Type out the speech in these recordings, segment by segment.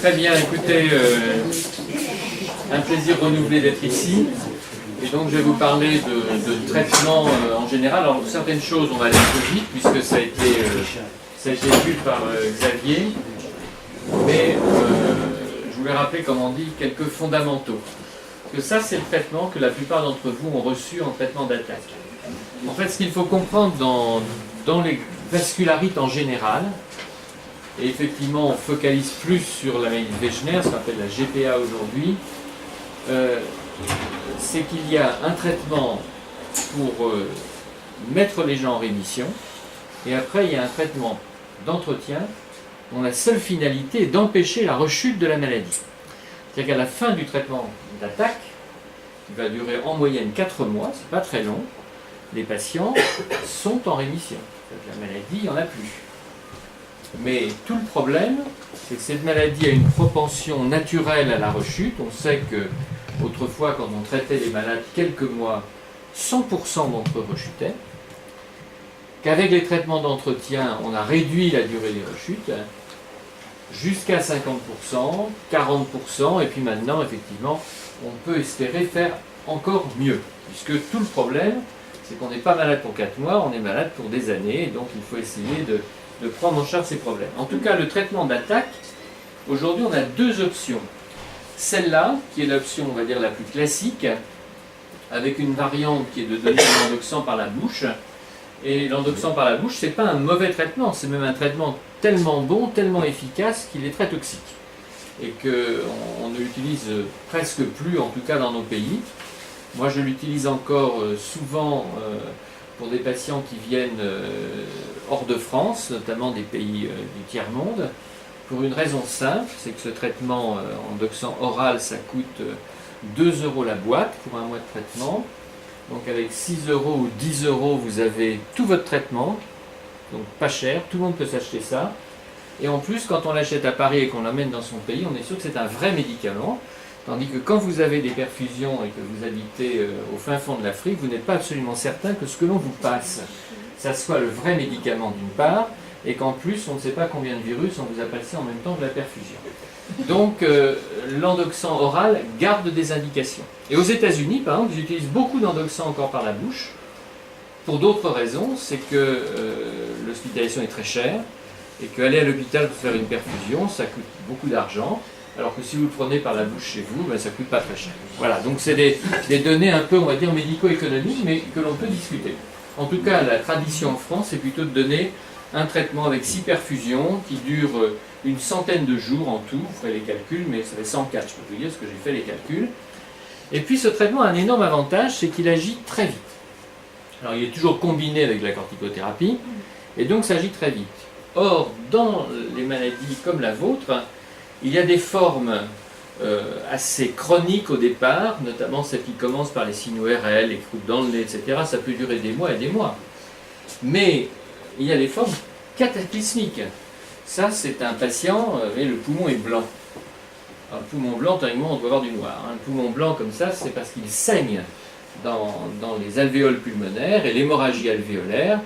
Très bien, écoutez, un plaisir renouvelé d'être ici. Et donc je vais vous parler de traitement en général. Alors certaines choses, on va aller un peu vite puisque ça a été vu par Xavier. Mais je voulais rappeler, comme on dit, quelques fondamentaux. Parce que ça, c'est le traitement que la plupart d'entre vous ont reçu en traitement d'attaque. En fait, ce qu'il faut comprendre dans les vascularites en général, et effectivement on focalise plus sur la maladie de Wegener, ce qu'on appelle la GPA aujourd'hui, c'est qu'il y a un traitement pour mettre les gens en rémission, et après il y a un traitement d'entretien dont la seule finalité est d'empêcher la rechute de la maladie. C'est-à-dire qu'à la fin du traitement d'attaque, qui va durer en moyenne 4 mois, c'est pas très long, les patients sont en rémission. C'est-à-dire que la maladie, il n'y en a plus. Mais tout le problème, c'est que cette maladie a une propension naturelle à la rechute. On sait que autrefois, quand on traitait les malades quelques mois, 100% d'entre eux rechutaient. Qu'avec les traitements d'entretien, on a réduit la durée des rechutes jusqu'à 50%, 40%, et puis maintenant, effectivement, on peut espérer faire encore mieux. Puisque tout le problème, c'est qu'on n'est pas malade pour 4 mois, on est malade pour des années, et donc il faut essayer de prendre en charge ces problèmes. En tout cas, le traitement d'attaque, aujourd'hui, on a deux options. Celle-là, qui est l'option, on va dire, la plus classique, avec une variante qui est de donner l'endoxan par la bouche. Et l'endoxan par la bouche, ce n'est pas un mauvais traitement, c'est même un traitement tellement bon, tellement efficace qu'il est très toxique. Et qu'on ne l'utilise presque plus, en tout cas dans nos pays. Moi, je l'utilise encore souvent pour des patients qui viennent hors de France, notamment des pays du tiers-monde, pour une raison simple, c'est que ce traitement endoxan oral, ça coûte 2 € la boîte pour un mois de traitement. Donc avec 6 € ou 10 €, vous avez tout votre traitement, donc pas cher, tout le monde peut s'acheter ça. Et en plus, quand on l'achète à Paris et qu'on l'amène dans son pays, on est sûr que c'est un vrai médicament. Tandis que quand vous avez des perfusions et que vous habitez au fin fond de l'Afrique, vous n'êtes pas absolument certain que ce que l'on vous passe, ça soit le vrai médicament d'une part, et qu'en plus, on ne sait pas combien de virus on vous a passé en même temps que la perfusion. Donc, l'endoxan oral garde des indications. Et aux États-Unis, par exemple, ils utilisent beaucoup d'endoxan encore par la bouche, pour d'autres raisons, c'est que l'hospitalisation est très chère, et qu'aller à l'hôpital pour faire une perfusion, ça coûte beaucoup d'argent. Alors que si vous le prenez par la bouche chez vous, ben, ça ne coûte pas très cher. Voilà, donc c'est des données un peu, on va dire, médico-économiques, mais que l'on peut discuter. En tout cas, la tradition en France, c'est plutôt de donner un traitement avec 6 perfusions qui dure une centaine de jours en tout. Vous ferez les calculs, mais ça fait 104, je peux vous dire, parce que j'ai fait les calculs. Et puis ce traitement a un énorme avantage, c'est qu'il agit très vite. Alors il est toujours combiné avec la corticothérapie, et donc ça agit très vite. Or, dans les maladies comme la vôtre, il y a des formes assez chroniques au départ, notamment celles qui commencent par les signes ORL, les croûtes dans le nez, etc. Ça peut durer des mois et des mois. Mais il y a des formes cataclysmiques. Ça, c'est un patient, et le poumon est blanc. Alors, le poumon blanc, théoriquement, on doit avoir du noir. Hein. Le poumon blanc comme ça, c'est parce qu'il saigne dans les alvéoles pulmonaires et l'hémorragie alvéolaire,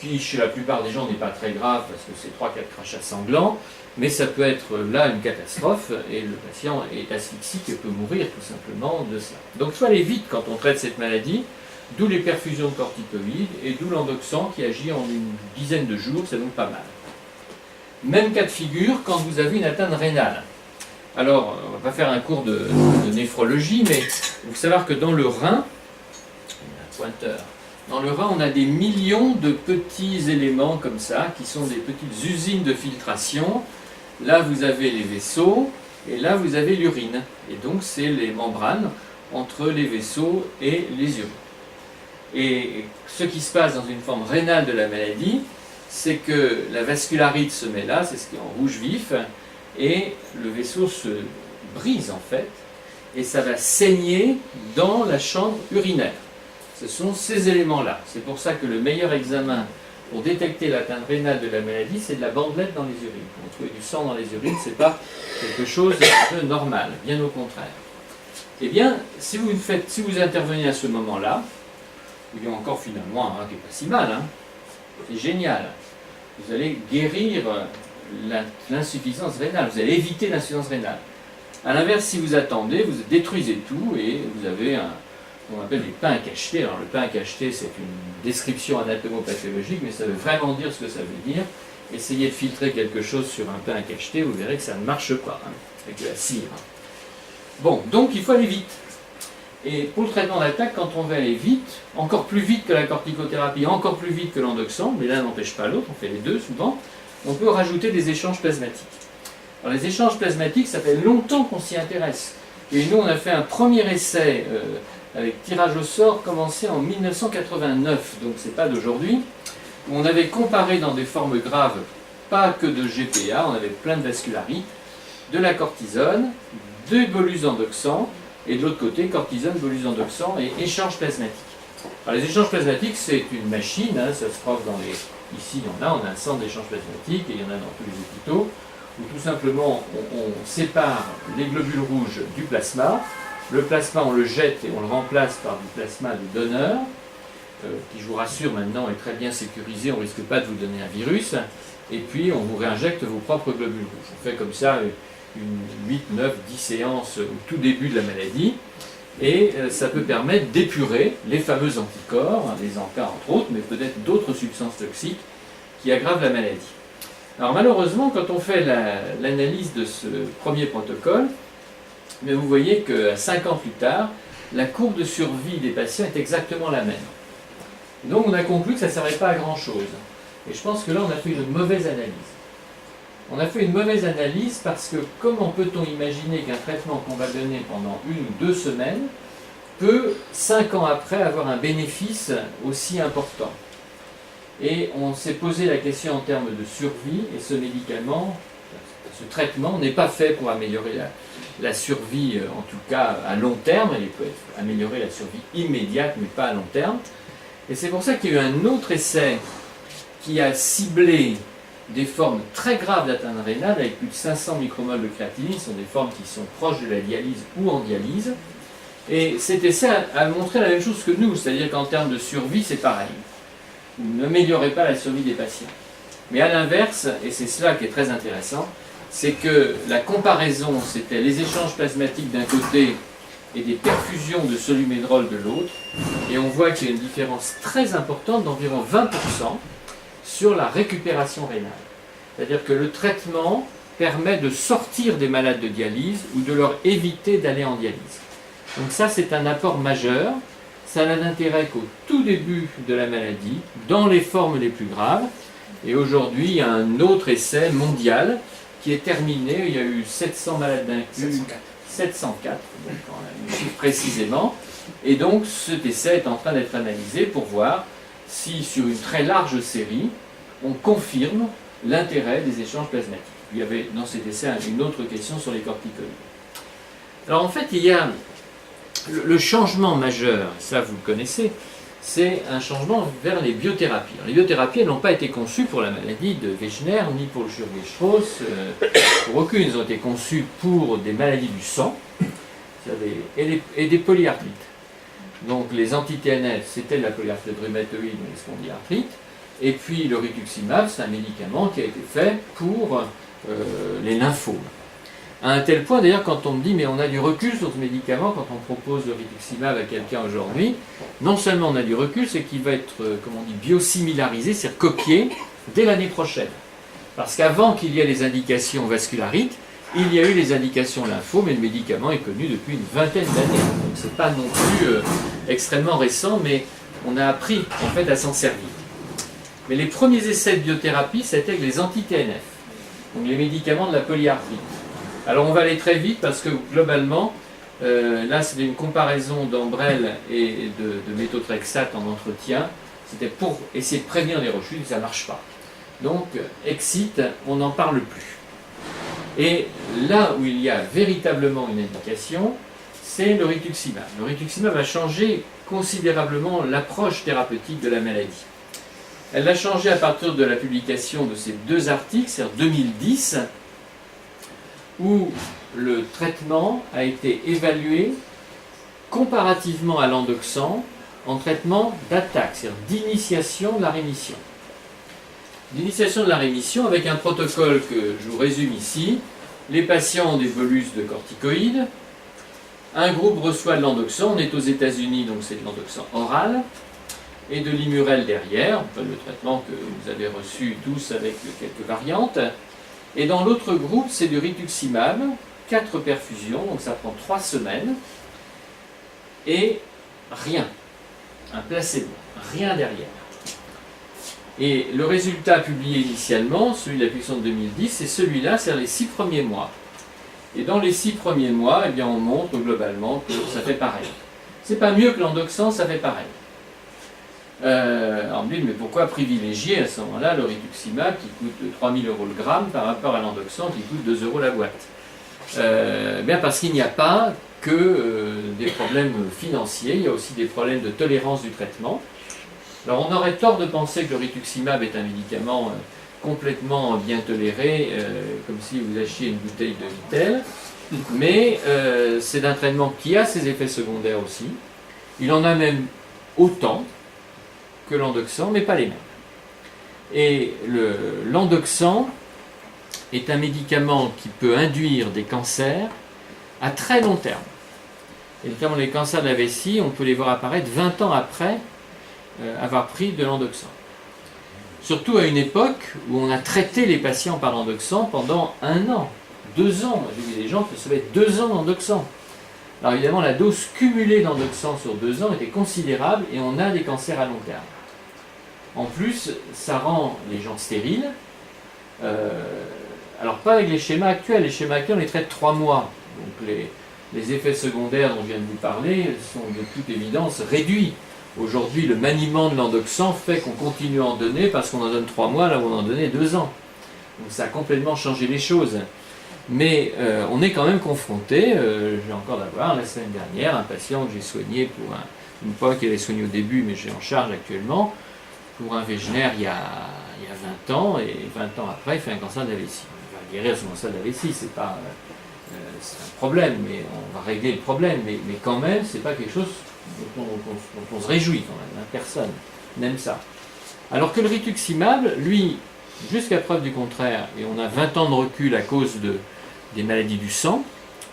qui chez la plupart des gens n'est pas très grave parce que c'est 3-4 crachats sanglants, mais ça peut être là une catastrophe et le patient est asphyxique et peut mourir tout simplement de ça. Donc il faut aller vite quand on traite cette maladie, d'où les perfusions de corticoïdes et d'où l'endoxan qui agit en une dizaine de jours, c'est donc pas mal. Même cas de figure quand vous avez une atteinte rénale. Alors, on ne va pas faire un cours de néphrologie, mais il faut savoir que dans le rein, un pointeur, dans le rein, on a des millions de petits éléments comme ça, qui sont des petites usines de filtration. Là, vous avez les vaisseaux, et là, vous avez l'urine. Et donc, c'est les membranes entre les vaisseaux et les urines. Et ce qui se passe dans une forme rénale de la maladie, c'est que la vascularite se met là, c'est ce qui est en rouge vif, et le vaisseau se brise en fait, et ça va saigner dans la chambre urinaire. Ce sont ces éléments-là. C'est pour ça que le meilleur examen pour détecter l'atteinte rénale de la maladie, c'est de la bandelette dans les urines. Quand vous trouvez du sang dans les urines, ce n'est pas quelque chose de normal, bien au contraire. Eh bien, si vous intervenez à ce moment-là, il y a encore finalement un qui n'est pas si mal, hein, c'est génial. Vous allez guérir l'insuffisance rénale, vous allez éviter l'insuffisance rénale. A l'inverse, si vous attendez, vous détruisez tout et vous avez on appelle des pains cachetés. Alors le pain cacheté, c'est une description anatomopathologique, mais ça veut vraiment dire ce que ça veut dire. Essayez de filtrer quelque chose sur un pain cacheté, vous verrez que ça ne marche pas, avec de la cire. Bon, donc il faut aller vite. Et pour le traitement d'attaque, quand on veut aller vite, encore plus vite que la corticothérapie, encore plus vite que l'endoxan, mais l'un n'empêche pas l'autre, on fait les deux souvent, on peut rajouter des échanges plasmatiques. Alors les échanges plasmatiques, ça fait longtemps qu'on s'y intéresse. Et nous, on a fait un premier essai avec tirage au sort commencé en 1989, donc c'est pas d'aujourd'hui, où on avait comparé dans des formes graves, pas que de GPA, on avait plein de vascularites, de la cortisone, de bolus endoxan, et de l'autre côté, cortisone, bolus endoxan et échanges plasmatiques. Alors les échanges plasmatiques, c'est une machine, ça se trouve dans les... Ici, on a un centre d'échange plasmatique, et il y en a dans tous les hôpitaux, où tout simplement, on sépare les globules rouges du plasma. Le plasma, on le jette et on le remplace par du plasma de donneur, qui, je vous rassure maintenant, est très bien sécurisé, on ne risque pas de vous donner un virus. Et puis, on vous réinjecte vos propres globules rouges. On fait comme ça une 8, 9, 10 séances au tout début de la maladie. Et ça peut permettre d'épurer les fameux anticorps, les ANCA entre autres, mais peut-être d'autres substances toxiques qui aggravent la maladie. Alors malheureusement, quand on fait l'analyse de ce premier protocole, mais vous voyez qu'à 5 ans plus tard, la courbe de survie des patients est exactement la même. Et donc on a conclu que ça ne servait pas à grand-chose. Et je pense que là, on a fait une mauvaise analyse. On a fait une mauvaise analyse parce que comment peut-on imaginer qu'un traitement qu'on va donner pendant 1 ou 2 semaines peut, 5 ans après, avoir un bénéfice aussi important? Et on s'est posé la question en termes de survie, et ce médicament, ce traitement n'est pas fait pour améliorer la survie, en tout cas à long terme. Il peut améliorer la survie immédiate, mais pas à long terme. Et c'est pour ça qu'il y a eu un autre essai qui a ciblé des formes très graves d'atteinte rénale avec plus de 500 micromoles de créatinine. Ce sont des formes qui sont proches de la dialyse ou en dialyse. Et cet essai a montré la même chose que nous, c'est-à-dire qu'en termes de survie, c'est pareil. Vous n'améliorez pas la survie des patients. Mais à l'inverse, et c'est cela qui est très intéressant, c'est que la comparaison, c'était les échanges plasmatiques d'un côté et des perfusions de solumédrol de l'autre. Et on voit qu'il y a une différence très importante d'environ 20% sur la récupération rénale. C'est-à-dire que le traitement permet de sortir des malades de dialyse ou de leur éviter d'aller en dialyse. Donc ça, c'est un apport majeur. Ça n'a d'intérêt qu'au tout début de la maladie, dans les formes les plus graves. Et aujourd'hui, il y a un autre essai mondial qui est terminé. Il y a eu 700 malades d'inclus. 704, donc on chiffre précisément. Et donc cet essai est en train d'être analysé pour voir si sur une très large série, on confirme l'intérêt des échanges plasmatiques. Il y avait dans cet essai une autre question sur les corticoïdes. Alors en fait, il y a le changement majeur, ça vous le connaissez, c'est un changement vers les biothérapies. Alors, les biothérapies, elles n'ont pas été conçues pour la maladie de Wegener, ni pour le Churg-Strauss, pour aucune. Elles ont été conçues pour des maladies du sang et des polyarthrites. Donc les anti-TNF, c'était la polyarthrite rhumatoïde ou les spondylarthrites. Et puis le rituximab, c'est un médicament qui a été fait pour les lymphomes. À un tel point, d'ailleurs, quand on me dit, mais on a du recul sur ce médicament, quand on propose le rituximab à quelqu'un aujourd'hui, non seulement on a du recul, c'est qu'il va être, comme on dit, biosimilarisé, c'est-à-dire copié dès l'année prochaine. Parce qu'avant qu'il y ait les indications vascularites, il y a eu les indications lympho, mais le médicament est connu depuis une vingtaine d'années. Donc ce n'est pas non plus extrêmement récent, mais on a appris en fait à s'en servir. Mais les premiers essais de biothérapie, c'était avec les anti-TNF, donc les médicaments de la polyarthrite. Alors on va aller très vite parce que globalement, là c'est une comparaison d'Ambrel et de méthotrexate en entretien. C'était pour essayer de prévenir les rechutes, ça ne marche pas. Donc Excite, on n'en parle plus. Et là où il y a véritablement une indication, c'est le rituximab. Le rituximab a changé considérablement l'approche thérapeutique de la maladie. Elle l'a changé à partir de la publication de ces 2 articles, c'est-à-dire 2010, où le traitement a été évalué comparativement à l'endoxan en traitement d'attaque, c'est-à-dire d'initiation de la rémission. L'initiation de la rémission avec un protocole que je vous résume ici. Les patients ont des bolus de corticoïdes. Un groupe reçoit de l'endoxan. On est aux États-Unis, donc c'est de l'endoxan oral. Et de l'Immurel derrière, enfin, le traitement que vous avez reçu tous avec quelques variantes. Et dans l'autre groupe, c'est du rituximab, 4 perfusions, donc ça prend 3 semaines. Et rien. Un placebo. Rien derrière. Et le résultat publié initialement, celui de la publication de 2010, c'est celui-là, c'est les 6 premiers mois. Et dans les 6 premiers mois, eh bien, on montre globalement que ça fait pareil. C'est pas mieux que l'endoxan, ça fait pareil. On me dit, mais pourquoi privilégier à ce moment-là le rituximab qui coûte 3 000 € le gramme par rapport à l'endoxan qui coûte 2 € la boîte? Bien parce qu'il n'y a pas que des problèmes financiers, il y a aussi des problèmes de tolérance du traitement. Alors on aurait tort de penser que le rituximab est un médicament complètement bien toléré, comme si vous achetiez une bouteille de Vittel, mais c'est un traitement qui a ses effets secondaires aussi. Il en a même autant que l'endoxan, mais pas les mêmes. Et l'endoxan est un médicament qui peut induire des cancers à très long terme. Et notamment les cancers de la vessie, on peut les voir apparaître 20 ans après avoir pris de l'endoxan. Surtout à une époque où on a traité les patients par l'endoxan pendant 1 an, 2 ans. J'ai vu des gens qui recevaient 2 ans d'endoxan. Alors évidemment, la dose cumulée d'endoxan sur 2 ans était considérable et on a des cancers à long terme. En plus, ça rend les gens stériles. Alors pas avec les schémas actuels. Les schémas actuels, on les traite 3 mois. Donc les effets secondaires dont je viens de vous parler sont de toute évidence réduits. Aujourd'hui, le maniement de l'endoxan fait qu'on continue à en donner parce qu'on en donne 3 mois là où on en donnait 2 ans. Donc ça a complètement changé les choses. Mais on est quand même confronté, j'ai encore d'avoir la semaine dernière un patient que j'ai soigné pour une fois qu'il avait soigné au début, mais j'ai en charge actuellement, pour un Wegener il y a 20 ans, et 20 ans après il fait un cancer de la vessie. Il va guérir son cancer de la vessie, c'est pas c'est un problème, mais on va régler le problème, mais quand même c'est pas quelque chose dont on se réjouit quand même, hein. Personne n'aime ça. Alors que le rituximab, lui, jusqu'à preuve du contraire, et on a 20 ans de recul à cause des maladies du sang,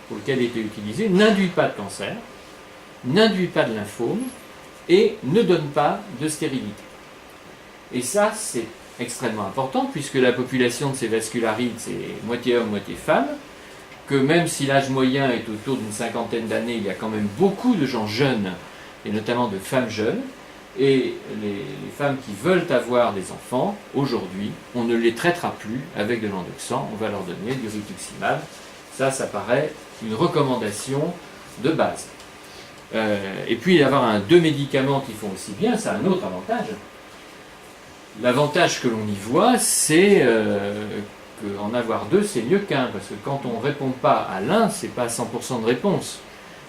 pour lesquelles il était utilisé, n'induit pas de cancer, n'induit pas de lymphome, et ne donne pas de stérilité. Et ça, c'est extrêmement important, puisque la population de ces vascularites, c'est moitié homme, moitié femme, que même si l'âge moyen est autour d'une 50aine d'années, il y a quand même beaucoup de gens jeunes, et notamment de femmes jeunes, et les femmes qui veulent avoir des enfants, aujourd'hui, on ne les traitera plus avec de l'endoxan, on va leur donner du rituximab. Ça paraît une recommandation de base. Et puis avoir 2 médicaments qui font aussi bien, c'est un autre avantage. L'avantage que l'on y voit, c'est qu'en avoir 2, c'est mieux qu'un, parce que quand on ne répond pas à l'un, c'est pas 100% de réponse.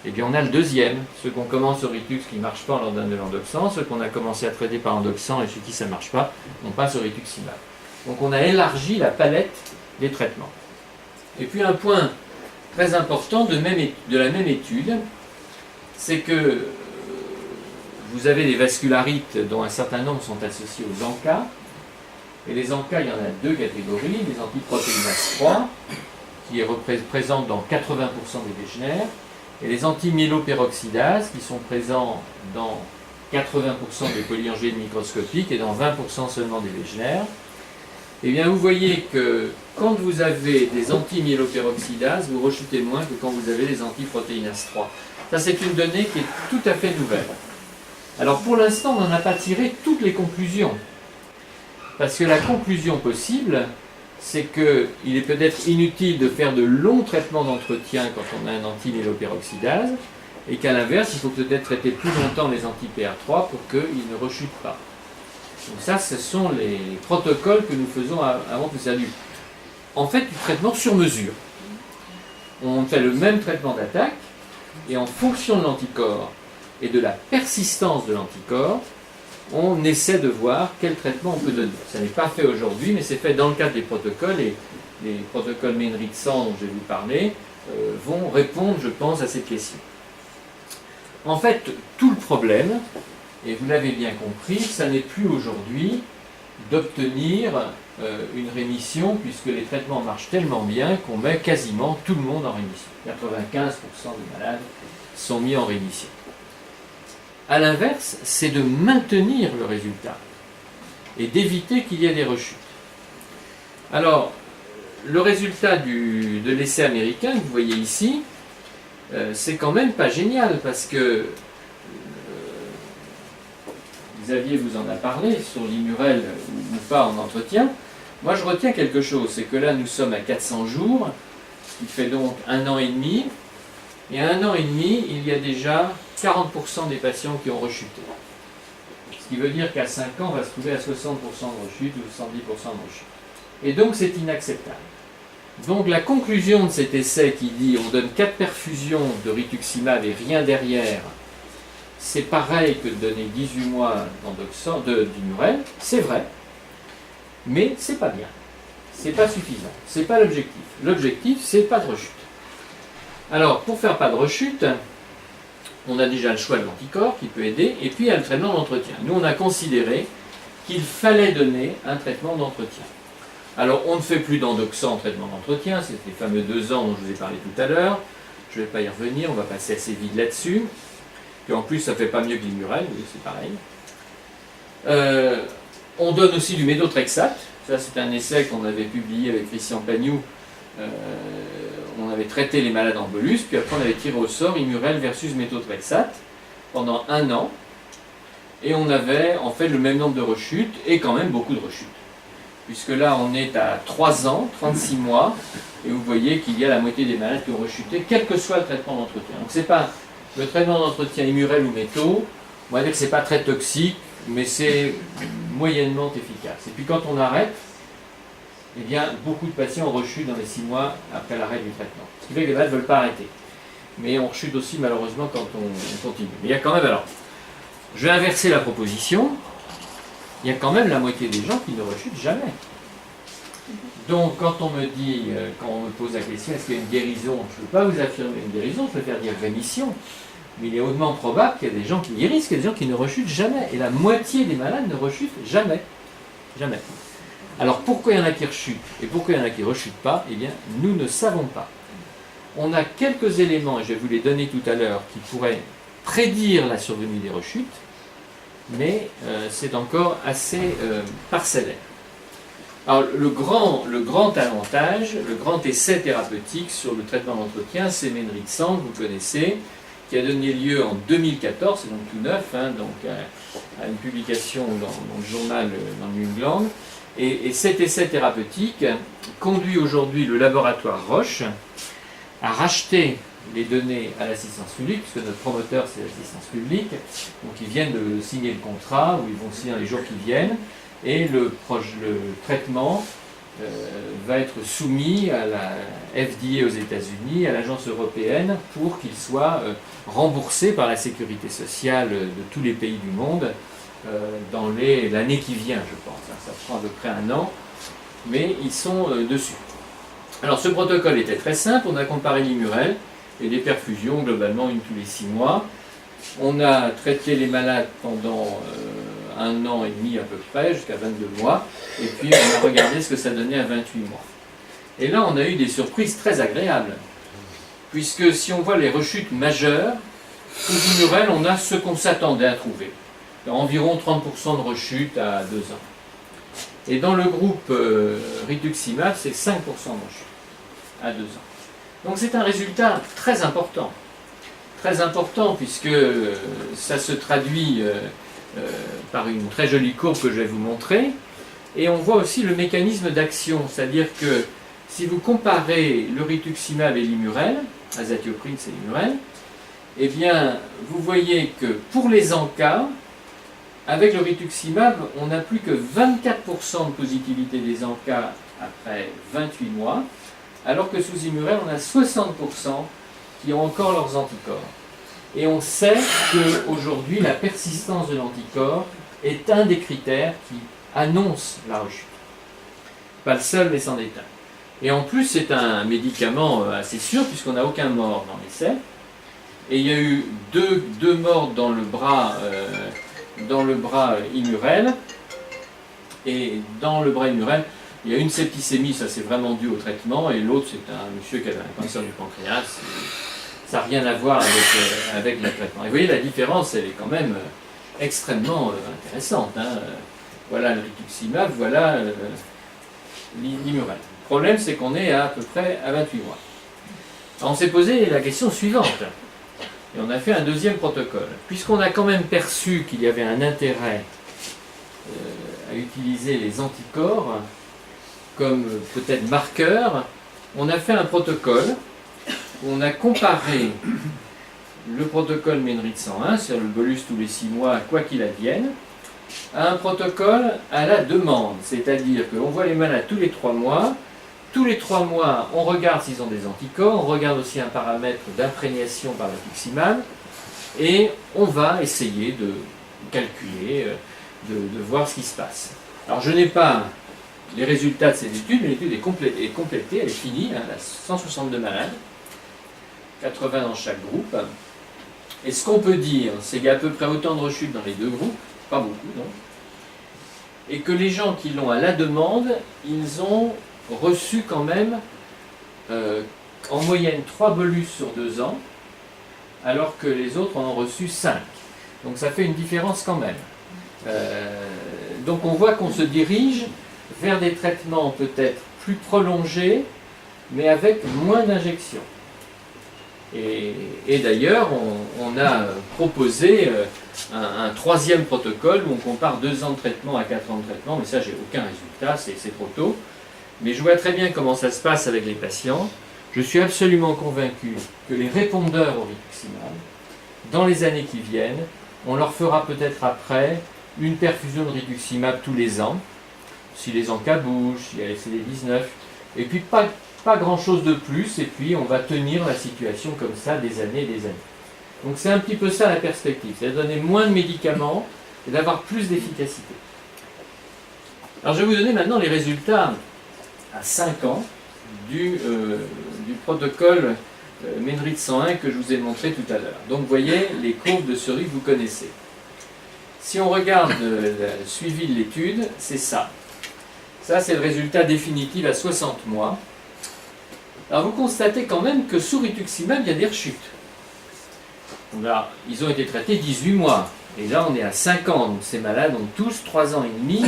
Eh bien on a le deuxième, ceux qu'on commence au Ritux qui ne marche pas, on leur donne de l'endoxan, ceux qu'on a commencé à traiter par l'endoxan et ceux qui ça ne marche pas, on passe au rituximab. Donc on a élargi la palette des traitements. Et puis un point très important de la même étude, c'est que vous avez des vascularites dont un certain nombre sont associés aux ANCA, et les ANCA, il y en a 2 catégories, les antiprotéinase 3, qui est présente dans 80% des Wegener, et les antimyéloperoxydases qui sont présents dans 80% des polyangines microscopiques et dans 20% seulement des Wegener. Eh bien vous voyez que quand vous avez des antimyéloperoxydases, vous rechutez moins que quand vous avez des antiprotéinase 3. Ça c'est une donnée qui est tout à fait nouvelle. Alors pour l'instant on n'en a pas tiré toutes les conclusions. Parce que la conclusion possible, c'est qu'il est peut-être inutile de faire de longs traitements d'entretien quand on a un anti-myéloperoxydase, et qu'à l'inverse, il faut peut-être traiter plus longtemps les anti-PR3 pour qu'ils ne rechutent pas. Donc ça, ce sont les protocoles que nous faisons avant tout ça. En fait, du traitement sur mesure. On fait le même traitement d'attaque, et en fonction de l'anticorps et de la persistance de l'anticorps, on essaie de voir quel traitement on peut donner. Ça n'est pas fait aujourd'hui, mais c'est fait dans le cadre des protocoles, et les protocoles Menrit-100 dont je vais vous parler vont répondre, je pense, à cette question. En fait, tout le problème, et vous l'avez bien compris, ça n'est plus aujourd'hui d'obtenir une rémission, puisque les traitements marchent tellement bien qu'on met quasiment tout le monde en rémission. 95% des malades sont mis en rémission. A l'inverse, c'est de maintenir le résultat et d'éviter qu'il y ait des rechutes. Alors, le résultat de l'essai américain que vous voyez ici, c'est quand même pas génial, parce que Xavier vous en a parlé sur l'Immurel ou pas en entretien. Moi, je retiens quelque chose, c'est que là, nous sommes à 400 jours, ce qui fait donc 1 an et demi. Et à 1 an et demi, il y a déjà 40% des patients qui ont rechuté. Ce qui veut dire qu'à 5 ans, on va se trouver à 60% de rechute ou 70% de rechute. Et donc, c'est inacceptable. Donc, la conclusion de cet essai qui dit on donne 4 perfusions de rituximab et rien derrière, c'est pareil que de donner 18 mois d'Immurel, c'est vrai, mais c'est pas bien. C'est pas suffisant. C'est pas l'objectif. L'objectif, c'est pas de rechute. Alors, pour faire pas de rechute, on a déjà le choix de l'anticorps qui peut aider, et puis il y a le traitement d'entretien. Nous, on a considéré qu'il fallait donner un traitement d'entretien. Alors, on ne fait plus d'endoxan en traitement d'entretien, c'est les fameux 2 ans dont je vous ai parlé tout à l'heure. Je ne vais pas y revenir, on va passer assez vite là-dessus. Puis en plus, ça ne fait pas mieux que l'Immurel, oui, c'est pareil. On donne aussi du méthotrexate. Ça, c'est un essai qu'on avait publié avec Christian Pagnoux. On avait traité les malades en bolus, puis après on avait tiré au sort Immurel versus méthotrexate pendant 1 an. Et on avait en fait le même nombre de rechutes, et quand même beaucoup de rechutes. Puisque là, on est à 3 ans, 36 mois, et vous voyez qu'il y a la moitié des malades qui ont rechuté, quel que soit le traitement d'entretien. Donc c'est pas le traitement d'entretien Immurel ou métho, on va dire que c'est pas très toxique, mais c'est moyennement efficace. Et puis quand on arrête, eh bien, beaucoup de patients ont rechute dans les 6 mois après l'arrêt du traitement. Ce qui fait que les malades ne veulent pas arrêter. Mais on rechute aussi malheureusement quand on continue. Mais il y a quand même, alors, je vais inverser la proposition, il y a quand même la moitié des gens qui ne rechutent jamais. Donc quand on me dit, quand on me pose la question, est-ce qu'il y a une guérison? Je ne peux pas vous affirmer une guérison, je préfère dire rémission. Mais il est hautement probable qu'il y a des gens qui guérissent, qu'il y a des gens qui ne rechutent jamais. Et la moitié des malades ne rechutent jamais. Jamais. Alors pourquoi il y en a qui rechutent et pourquoi il y en a qui ne rechutent pas? Eh bien, nous ne savons pas. On a quelques éléments, et je vais vous les donner tout à l'heure, qui pourraient prédire la survenue des rechutes, mais c'est encore assez parcellaire. Alors le grand avantage, le grand essai thérapeutique sur le traitement d'entretien, c'est Menrid Sang, vous connaissez, qui a donné lieu en 2014, c'est donc tout neuf, donc à une publication dans le journal, dans le New England. Et cet essai thérapeutique conduit aujourd'hui le laboratoire Roche à racheter les données à l'assistance publique, puisque notre promoteur c'est l'assistance publique, donc ils viennent de signer le contrat, ou ils vont signer dans les jours qui viennent, et le traitement va être soumis à la FDA aux États-Unis, à l'agence européenne, pour qu'il soit remboursé par la sécurité sociale de tous les pays du monde dans l'année qui vient, je pense. Ça prend à peu près 1 an, mais ils sont dessus. Alors ce protocole était très simple, on a comparé l'Immurel et les perfusions, globalement une tous les 6 mois. On a traité les malades pendant 1 an et demi à peu près, jusqu'à 22 mois, et puis on a regardé ce que ça donnait à 28 mois. Et là on a eu des surprises très agréables, puisque si on voit les rechutes majeures, sous Immurel on a ce qu'on s'attendait à trouver. Environ 30% de rechute à 2 ans. Et dans le groupe rituximab, c'est 5% de rechute à 2 ans. Donc c'est un résultat très important. Très important puisque ça se traduit par une très jolie courbe que je vais vous montrer. Et on voit aussi le mécanisme d'action. C'est-à-dire que si vous comparez le rituximab et l'Immurel, azatioprine c'est l'Immurel, eh bien vous voyez que pour les ANCA, avec le rituximab, on n'a plus que 24% de positivité des ANCA après 28 mois, alors que sous Immurel, on a 60% qui ont encore leurs anticorps. Et on sait qu'aujourd'hui, la persistance de l'anticorps est un des critères qui annonce la rechute. Pas le seul, mais c'en est un. Et en plus, c'est un médicament assez sûr, puisqu'on n'a aucun mort dans l'essai. Et il y a eu deux morts dans le bras Immurel, Et dans le bras Murel, il y a une septicémie, ça c'est vraiment dû au traitement, et l'autre c'est un monsieur qui avait un cancer du pancréas. Ça n'a rien à voir avec le traitement. Et vous voyez, la différence, elle est quand même extrêmement intéressante. Hein. Voilà le rituximab, voilà l'Imural. Le problème, c'est qu'on est à peu près à 28 mois. Alors, on s'est posé la question suivante, et on a fait un deuxième protocole. Puisqu'on a quand même perçu qu'il y avait un intérêt à utiliser les anticorps comme peut-être marqueur, on a fait un protocole où on a comparé le protocole Menrid 101, c'est le bolus tous les 6 mois, quoi qu'il advienne, à un protocole à la demande, c'est-à-dire qu'on voit les malades tous les 3 mois. Tous les 3 mois, on regarde s'ils ont des anticorps, on regarde aussi un paramètre d'imprégnation par rituximab, et on va essayer de calculer, de voir ce qui se passe. Alors je n'ai pas les résultats de cette étude, mais l'étude est complétée, elle est finie, hein, elle a 162 malades, 80 dans chaque groupe. Et ce qu'on peut dire, c'est qu'il y a à peu près autant de rechutes dans les deux groupes, pas beaucoup, non? Et que les gens qui l'ont à la demande, ils ont reçu quand même en moyenne 3 bolus sur 2 ans, alors que les autres en ont reçu 5. Donc ça fait une différence quand même. Donc on voit qu'on se dirige vers des traitements peut-être plus prolongés, mais avec moins d'injections. Et d'ailleurs, on a proposé un troisième protocole où on compare 2 ans de traitement à 4 ans de traitement, mais ça, j'ai aucun résultat, c'est trop tôt. Mais je vois très bien comment ça se passe avec les patients. Je suis absolument convaincu que les répondeurs au rituximab, dans les années qui viennent, on leur fera peut-être après une perfusion de rituximab tous les ans, si les encas bougent, s'il y a les CD19, et puis pas grand-chose de plus, et puis on va tenir la situation comme ça des années et des années. Donc c'est un petit peu ça la perspective, c'est de donner moins de médicaments et d'avoir plus d'efficacité. Alors je vais vous donner maintenant les résultats à 5 ans du protocole Menrid 101 que je vous ai montré tout à l'heure. Donc vous voyez les courbes de Seury que vous connaissez. Si on regarde le suivi de l'étude, c'est ça. Ça c'est le résultat définitif à 60 mois. Alors vous constatez quand même que sous rituximab, il y a des rechutes. Là, ils ont été traités 18 mois. Et là, on est à 5 ans. Donc ces malades ont tous 3 ans et demi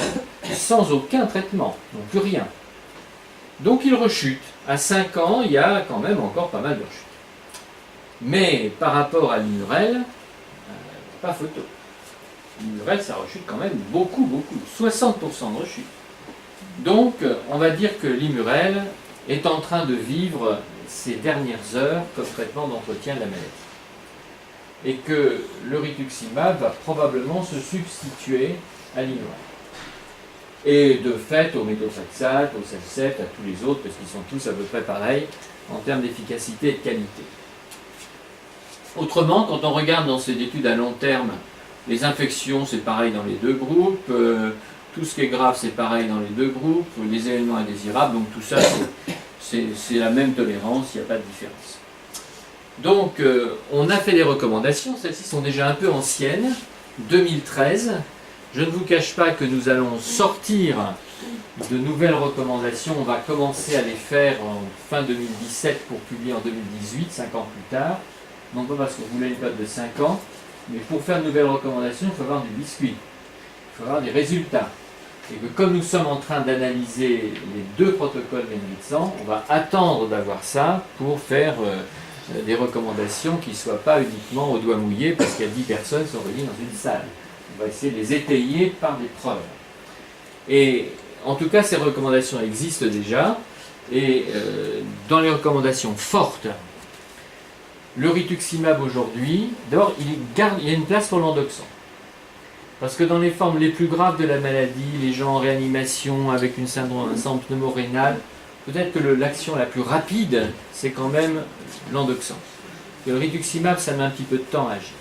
sans aucun traitement. Donc plus rien. Donc ils rechutent. À 5 ans, il y a quand même encore pas mal de rechutes. Mais par rapport à l'Imurel, pas photo. L'Imurel, ça rechute quand même beaucoup. 60% de rechute. Donc, on va dire que l'Imurel est en train de vivre ses dernières heures comme traitement d'entretien de la maladie. Et que le rituximab va probablement se substituer à l'Imurel. Et de fait au méthotrexate, au Celcept, à tous les autres, parce qu'ils sont tous à peu près pareils en termes d'efficacité et de qualité. Autrement, quand on regarde dans ces études à long terme, les infections, c'est pareil dans les deux groupes, tout ce qui est grave, c'est pareil dans les deux groupes, les événements indésirables, donc tout ça, c'est la même tolérance, il n'y a pas de différence. Donc, on a fait des recommandations, celles-ci sont déjà un peu anciennes, 2013. Je ne vous cache pas que nous allons sortir de nouvelles recommandations, on va commencer à les faire en fin 2017 pour publier en 2018, 5 ans plus tard. Non pas parce qu'on voulait une période de 5 ans, mais pour faire de nouvelles recommandations, il faut avoir du biscuit, il faut avoir des résultats. Et que comme nous sommes en train d'analyser les 2 protocoles Menrid 100, on va attendre d'avoir ça pour faire des recommandations qui ne soient pas uniquement au doigt mouillé parce qu'il y a 10 personnes qui sont réunies dans une salle. On va essayer de les étayer par des preuves. Et en tout cas, ces recommandations existent déjà. Et dans les recommandations fortes, le rituximab aujourd'hui, d'abord, il y a une place pour l'endoxan. Parce que dans les formes les plus graves de la maladie, les gens en réanimation avec un syndrome pneumorénal, peut-être que l'action la plus rapide, c'est quand même l'endoxan. Le rituximab, ça met un petit peu de temps à agir.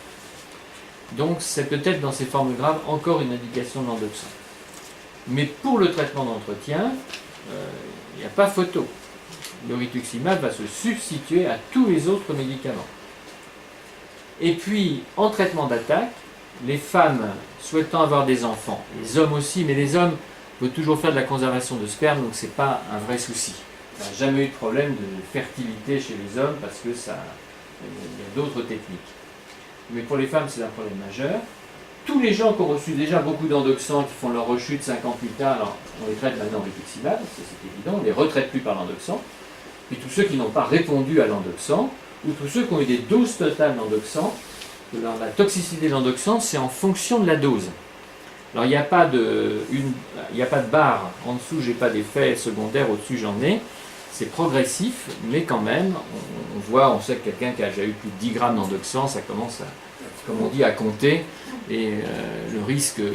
Donc c'est peut-être dans ces formes graves encore une indication de l'endoxan. Mais pour le traitement d'entretien, il n'y a pas photo. Le rituximab va se substituer à tous les autres médicaments. Et puis, en traitement d'attaque, les femmes souhaitant avoir des enfants, les hommes aussi, mais les hommes On peut toujours faire de la conservation de sperme, donc ce n'est pas un vrai souci. Il n'y a jamais eu de problème de fertilité chez les hommes parce que ça, il y a d'autres techniques. Mais pour les femmes, c'est un problème majeur. Tous les gens qui ont reçu déjà beaucoup d'endoxans, qui font leur rechute 5 ans plus tard, alors on les traite maintenant rituximab, c'est évident, on ne les retraite plus par l'endoxan. Puis tous ceux qui n'ont pas répondu à l'endoxan, ou tous ceux qui ont eu des doses totales d'endoxan, la toxicité de l'endoxan, c'est en fonction de la dose. Alors il n'y a pas de barre, en dessous j'ai pas d'effet secondaire, au-dessus j'en ai. C'est progressif, mais quand même, on sait que quelqu'un qui a déjà eu plus de 10 grammes d'endoxan, ça commence à, comme on dit, à compter, et le risque de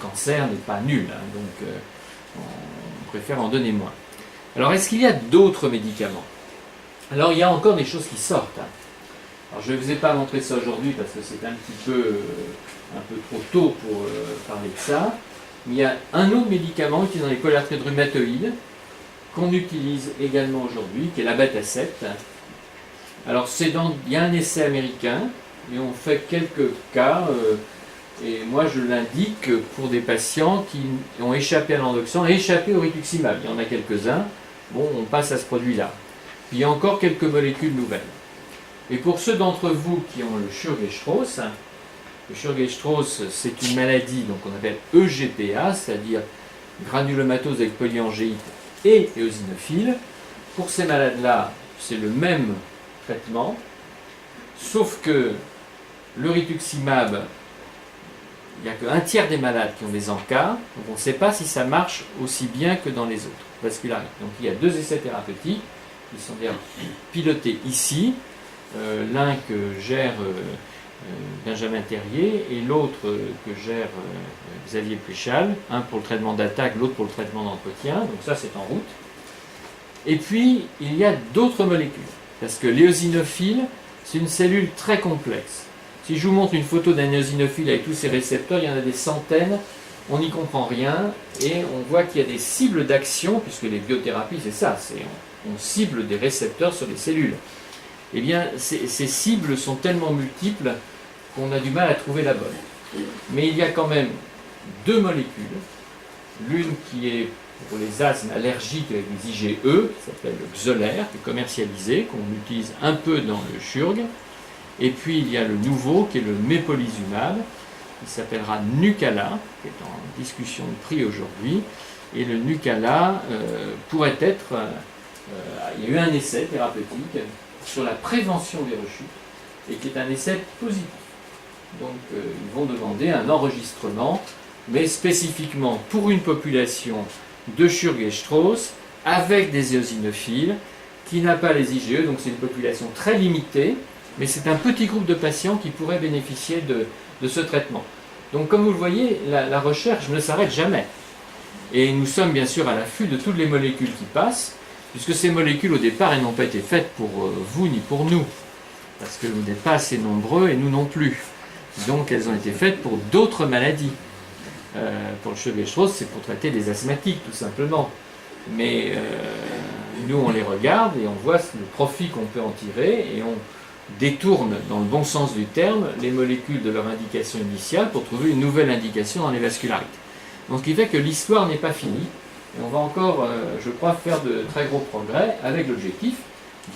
cancer n'est pas nul, hein, donc on préfère en donner moins. Alors est-ce qu'il y a d'autres médicaments? Alors il y a encore des choses qui sortent. Hein. Alors je ne vous ai pas montré ça aujourd'hui parce que c'est un peu trop tôt pour parler de ça, mais il y a un autre médicament qui est dans les polyarthrite rhumatoïdes, qu'on utilise également aujourd'hui, qui est la bêta-7. Alors il y a un essai américain, et on fait quelques cas, et moi je l'indique pour des patients qui ont échappé à l'endoxan et échappé au rituximab. Il y en a quelques-uns, bon, on passe à ce produit-là. Puis il y a encore quelques molécules nouvelles. Et pour ceux d'entre vous qui ont le Sjögren-Strauss, le Sjögren-Strauss c'est une maladie donc on appelle EGPA, c'est-à-dire granulomatose avec polyangéite et éosinophile. Pour ces malades-là, c'est le même traitement, sauf que le rituximab, il n'y a qu'un tiers des malades qui ont des encas, donc on ne sait pas si ça marche aussi bien que dans les autres vascularites. Donc il y a 2 essais thérapeutiques qui sont d'ailleurs pilotés ici, l'un que gère Benjamin Terrier et l'autre que gère Xavier Pléchal, un pour le traitement d'attaque, l'autre pour le traitement d'entretien, donc ça c'est en route. Et puis il y a d'autres molécules, parce que l'éosinophile c'est une cellule très complexe. Si je vous montre une photo d'un éosinophile avec tous ses récepteurs, il y en a des centaines, on n'y comprend rien, et on voit qu'il y a des cibles d'action, puisque les biothérapies c'est ça, on cible des récepteurs sur les cellules. Eh bien, ces cibles sont tellement multiples qu'on a du mal à trouver la bonne. Mais il y a quand même 2 molécules, l'une qui est pour les asthmes allergiques avec les IgE, qui s'appelle le Xolair, qui est commercialisé, qu'on utilise un peu dans le Schurg, et puis il y a le nouveau qui est le Mepolizumab, qui s'appellera Nucala, qui est en discussion de prix aujourd'hui, et le Nucala pourrait être, il y a eu un essai thérapeutique sur la prévention des rechutes, et qui est un essai positif. Donc ils vont demander un enregistrement, mais spécifiquement pour une population de Sjögren-Strauss, avec des éosinophiles, qui n'a pas les IgE, donc c'est une population très limitée, mais c'est un petit groupe de patients qui pourraient bénéficier de ce traitement. Donc comme vous le voyez, la recherche ne s'arrête jamais. Et nous sommes bien sûr à l'affût de toutes les molécules qui passent, puisque ces molécules au départ elles n'ont pas été faites pour vous ni pour nous, parce que vous n'êtes pas assez nombreux et nous non plus. Donc elles ont été faites pour d'autres maladies. Pour le Sjögren-Strauss, c'est pour traiter des asthmatiques tout simplement. Mais nous on les regarde et on voit le profit qu'on peut en tirer et on détourne dans le bon sens du terme les molécules de leur indication initiale pour trouver une nouvelle indication dans les vascularites. Donc ce qui fait que l'histoire n'est pas finie. Et on va encore, je crois, faire de très gros progrès avec l'objectif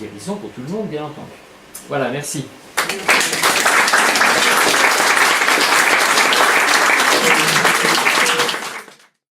guérison pour tout le monde, bien entendu. Voilà, merci.